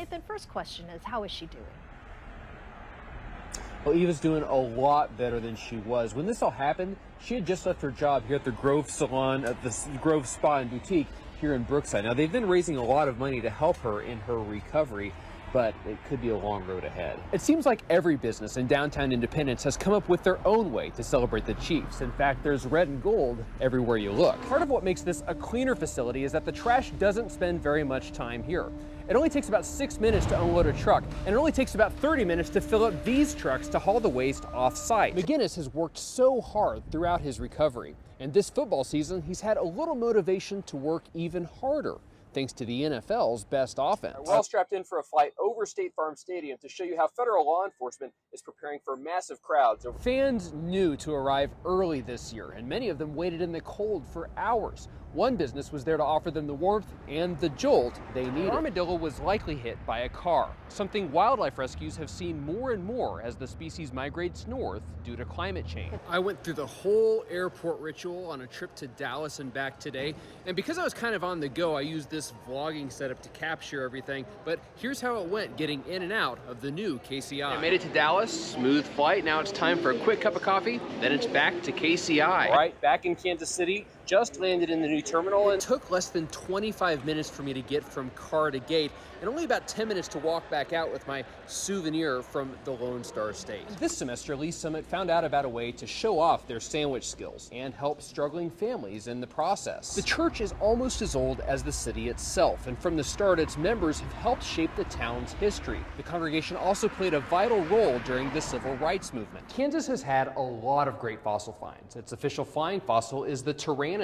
Nathan, first question is, how is she doing? Well, Eva's doing a lot better than she was. When this all happened, she had just left her job here at the Grove Salon, at the Grove Spa and Boutique here in Brookside. Now, they've been raising a lot of money to help her in her recovery, but it could be a long road ahead. It seems like every business in downtown Independence has come up with their own way to celebrate the Chiefs. In fact, there's red and gold everywhere you look. Part of what makes this a cleaner facility is that the trash doesn't spend very much time here. It only takes about 6 minutes to unload a truck, and it only takes about 30 minutes to fill up these trucks to haul the waste off-site. McGinnis has worked so hard throughout his recovery, and this football season, he's had a little motivation to work even harder, thanks to the NFL's best offense. We're all strapped in for a flight over State Farm Stadium to show you how federal law enforcement is preparing for massive crowds. Fans knew to arrive early this year, and many of them waited in the cold for hours. One business was there to offer them the warmth and the jolt they needed. The armadillo was likely hit by a car, something wildlife rescues have seen more and more as the species migrates north due to climate change. I went through the whole airport ritual on a trip to Dallas and back today, and because I was kind of on the go, I used this vlogging setup to capture everything, but here's how it went getting in and out of the new KCI. I made it to Dallas, smooth flight. Now it's time for a quick cup of coffee, then it's back to KCI. All right, back in Kansas City. Just landed in the new terminal. It took less than 25 minutes for me to get from car to gate, and only about 10 minutes to walk back out with my souvenir from the Lone Star State. This semester, Lee Summit found out about a way to show off their sandwich skills and help struggling families in the process. The church is almost as old as the city itself, and from the start, its members have helped shape the town's history. The congregation also played a vital role during the civil rights movement. Kansas has had a lot of great fossil finds. Its official flying fossil is the Pteranodon.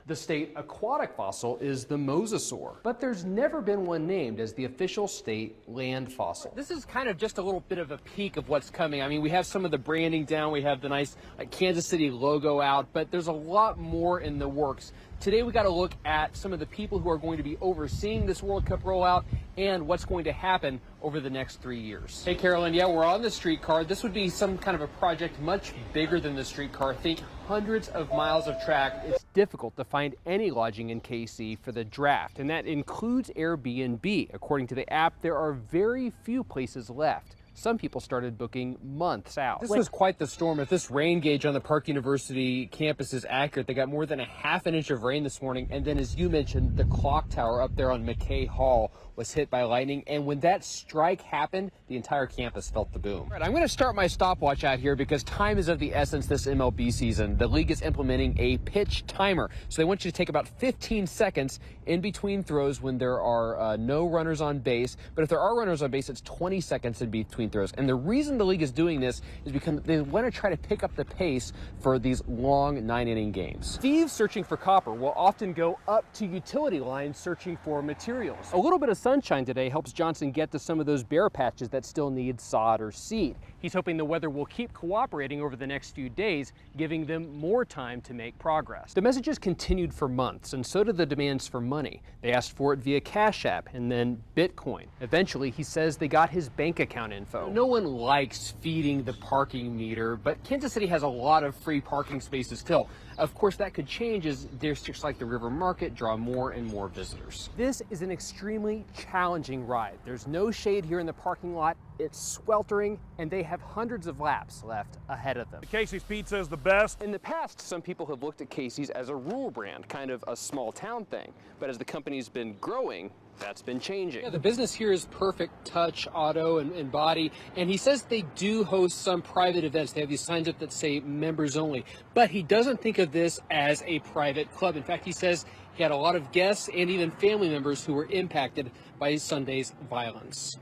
The state aquatic fossil is the mosasaur, but there's never been one named as the official state land fossil. This is kind of just a little bit of a peek of what's coming. I mean, we have some of the branding down, we have the nice Kansas City logo out, but there's a lot more in the works. Today we got to look at some of the people who are going to be overseeing this World Cup rollout and what's going to happen over the next 3 years. Hey Carolyn, yeah, we're on the streetcar. This would be some kind of a project much bigger than the streetcar. Think hundreds of miles of track. It's difficult to find any lodging in KC for the draft, and that includes Airbnb. According to the app, there are very few places left. Some people started booking months out. This was quite the storm. If this rain gauge on the Park University campus is accurate, they got more than a half an inch of rain this morning. And then, as you mentioned, the clock tower up there on McKay Hall was hit by lightning. And when that strike happened, the entire campus felt the boom. All right, I'm going to start my stopwatch out here because time is of the essence this MLB season. The league is implementing a pitch timer. So they want you to take about 15 seconds in between throws when there are no runners on base. But if there are runners on base, it's 20 seconds in between throws. And the reason the league is doing this is because they want to try to pick up the pace for these long 9-inning games. Thieves searching for copper will often go up to utility lines searching for materials. A little bit of sunshine today helps Johnson get to some of those bare patches that still need sod or seed. He's hoping the weather will keep cooperating over the next few days, giving them more time to make progress. The messages continued for months, and so did the demands for money. They asked for it via Cash App and then Bitcoin. Eventually, he says they got his bank account info. No one likes feeding the parking meter, but Kansas City has a lot of free parking spaces still. Of course, that could change as districts like the River Market draw more and more visitors. This is an extremely challenging ride. There's no shade here in the parking lot. It's sweltering, and they have hundreds of laps left ahead of them. Casey's Pizza is the best. In the past, some people have looked at Casey's as a rural brand, kind of a small town thing. But as the company's been growing, that's been changing. Yeah, the business here is Perfect Touch Auto and Body, and he says they do host some private events. They have these signs up that say members only, but he doesn't think of this as a private club. In fact, he says he had a lot of guests and even family members who were impacted by Sunday's violence.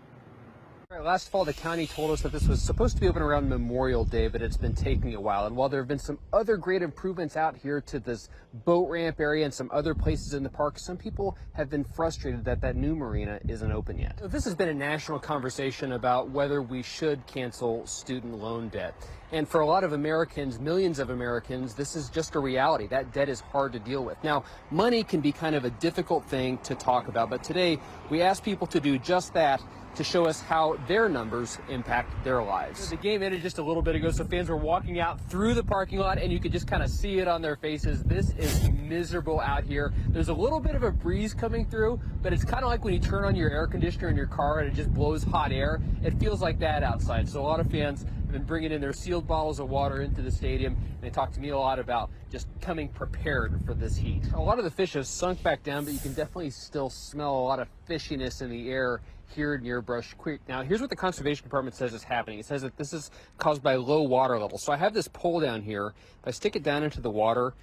Last fall, the county told us that this was supposed to be open around Memorial Day, but it's been taking a while. And while there have been some other great improvements out here to this boat ramp area and some other places in the park, some people have been frustrated that that new marina isn't open yet. This has been a national conversation about whether we should cancel student loan debt. And for a lot of Americans, millions of Americans, this is just a reality. That debt is hard to deal with. Now, money can be kind of a difficult thing to talk about, but today we ask people to do just that to show us how their numbers impact their lives. The game ended just a little bit ago, so fans were walking out through the parking lot, and you could just kind of see it on their faces. This is miserable out here. There's a little bit of a breeze coming through, but it's kind of like when you turn on your air conditioner in your car and it just blows hot air. It feels like that outside. So a lot of fans have been bringing in their sealed bottles of water into the stadium, and they talked to me a lot about just coming prepared for this heat. A lot of the fish have sunk back down, but you can definitely still smell a lot of fishiness in the air here near Brush Creek. Now, here's what the Conservation Department says is happening. It says that this is caused by low water levels. So I have this pole down here. If I stick it down into the water,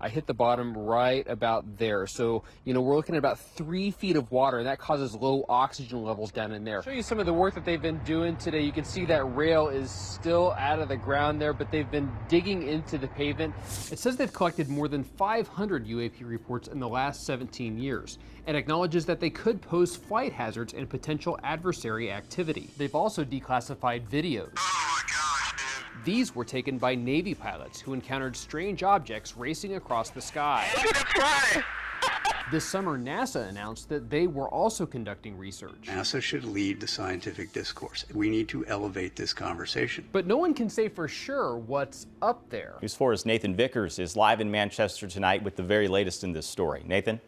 I hit the bottom right about there. So, you know, we're looking at about 3 feet of water, and that causes low oxygen levels down in there. I'll show you some of the work that they've been doing today. You can see that rail is still out of the ground there, but they've been digging into the pavement. It says they've collected more than 500 UAP reports in the last 17 years and acknowledges that they could pose flight hazards and potential adversary activity. They've also declassified videos. These were taken by Navy pilots who encountered strange objects racing across the sky. This summer, NASA announced that they were also conducting research. NASA should lead the scientific discourse. We need to elevate this conversation. But no one can say for sure what's up there. News 4's Nathan Vickers is live in Manchester tonight with the very latest in this story. Nathan?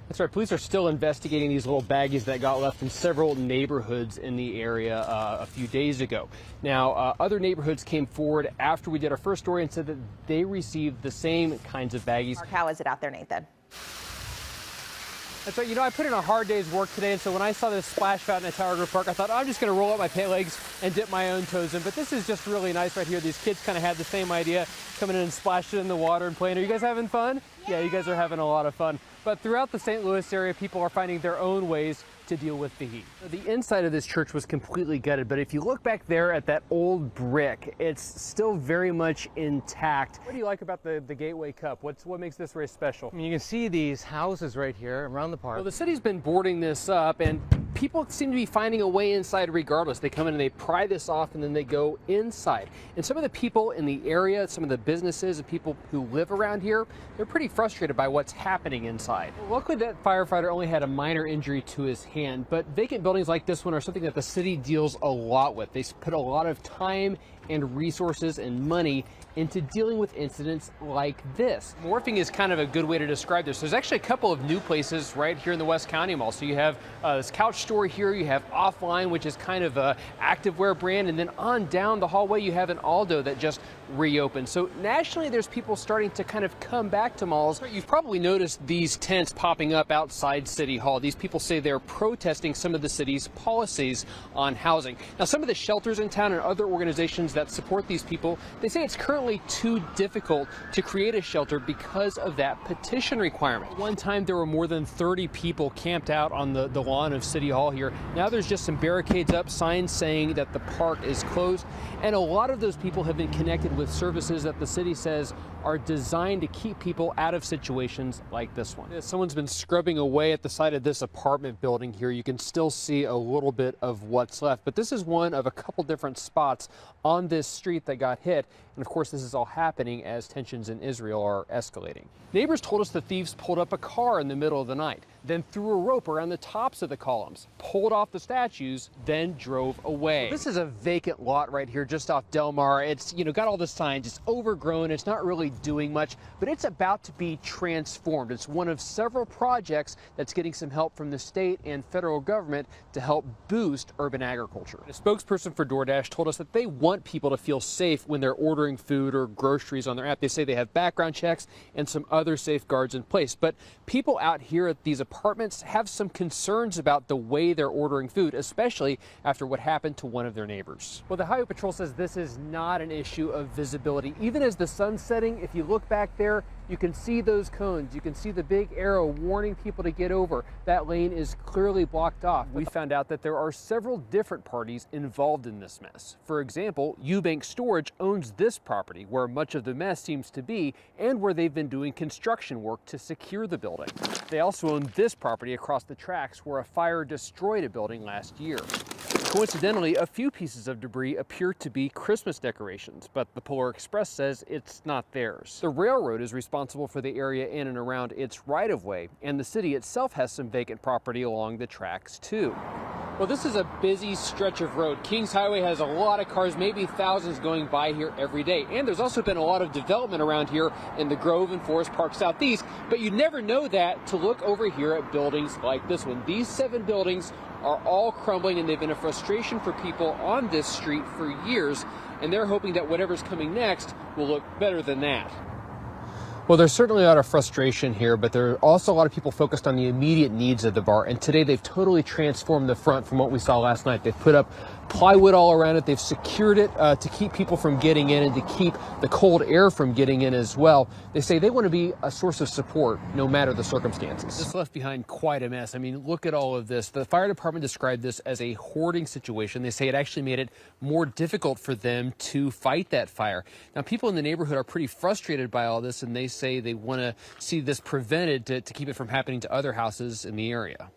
That's right. Police are still investigating these little baggies that got left in several neighborhoods in the area a few days ago. Now, other neighborhoods came forward after we did our first story and said that they received the same kinds of baggies. Mark, how is it out there, Nathan? That's right. You know, I put in a hard day's work today, and so when I saw this splash fountain at Tower Grove Park, I thought, I'm just going to roll up my pant legs and dip my own toes in. But this is just really nice right here. These kids kind of had the same idea, coming in and splashing in the water and playing. Are you guys having fun? Yeah, you guys are having a lot of fun. But throughout the St. Louis area, people are finding their own ways to deal with the heat. The inside of this church was completely gutted, but if you look back there at that old brick, it's still very much intact. What do you like about the Gateway Cup? What makes this race special? I mean, you can see these houses right here around the park. Well, the city's been boarding this up, and people seem to be finding a way inside regardless. They come in and they pry this off, and then they go inside. And some of the people in the area, some of the businesses and people who live around here, they're pretty frustrated by what's happening inside. Well, luckily, that firefighter only had a minor injury to his hand, but vacant buildings like this one are something that the city deals a lot with. They put a lot of time and resources and money into dealing with incidents like this. Morphing is kind of a good way to describe this. There's actually a couple of new places right here in the West County Mall. So you have this couch store here, you have Offline, which is kind of a activewear brand, and then on down the hallway you have an Aldo that just reopened. So nationally there's people starting to kind of come back to malls. You've probably noticed these tents popping up outside City Hall. These people say they're protesting some of the city's policies on housing. Now, some of the shelters in town and other organizations that support these people, they say it's currently too difficult to create a shelter because of that petition requirement. One time there were more than 30 people camped out on the lawn of City Hall here. Now there's just some barricades up, signs saying that the park is closed, and a lot of those people have been connected with services that the city says are designed to keep people out of situations like this one. Someone's been scrubbing away at the side of this apartment building here. You can still see a little bit of what's left, but this is one of a couple different spots on this street that got hit. And of course, this is all happening as tensions in Israel are escalating. Neighbors told us the thieves pulled up a car in the middle of the night, then threw a rope around the tops of the columns, pulled off the statues, then drove away. This is a vacant lot right here just off Del Mar. It's, you know, got all the signs. It's overgrown. It's not really doing much, but it's about to be transformed. It's one of several projects that's getting some help from the state and federal government to help boost urban agriculture. A spokesperson for DoorDash told us that they want people to feel safe when they're ordering food or groceries on their app. They say they have background checks and some other safeguards in place, but people out here at these apartments have some concerns about the way they're ordering food, especially after what happened to one of their neighbors. Well, the Highway Patrol says this is not an issue of visibility. Even as the sun's setting, if you look back there, you can see those cones. You can see the big arrow warning people to get over. That lane is clearly blocked off. We found out that there are several different parties involved in this mess. For example, Eubank Storage owns this property where much of the mess seems to be and where they've been doing construction work to secure the building. They also own this property across the tracks where a fire destroyed a building last year. Coincidentally, a few pieces of debris appear to be Christmas decorations, but the Polar Express says it's not theirs. The railroad is responsible for the area in and around its right-of-way, and the city itself has some vacant property along the tracks too. Well, this is a busy stretch of road. Kings Highway has a lot of cars, maybe thousands going by here every day. And there's also been a lot of development around here in the Grove and Forest Park Southeast, but you never know that to look over here at buildings like this one. These 7 buildings are all crumbling, and they've been a frustration for people on this street for years, and they're hoping that whatever's coming next will look better than that. Well, there's certainly a lot of frustration here, but there are also a lot of people focused on the immediate needs of the bar. And today they've totally transformed the front from what we saw last night. They've put up plywood all around it. They've secured it to keep people from getting in and to keep the cold air from getting in as well. They say they want to be a source of support no matter the circumstances. This left behind quite a mess. I mean, look at all of this. The fire department described this as a hoarding situation. They say it actually made it more difficult for them to fight that fire. Now, people in the neighborhood are pretty frustrated by all this, and they say they want to see this prevented to keep it from happening to other houses in the area.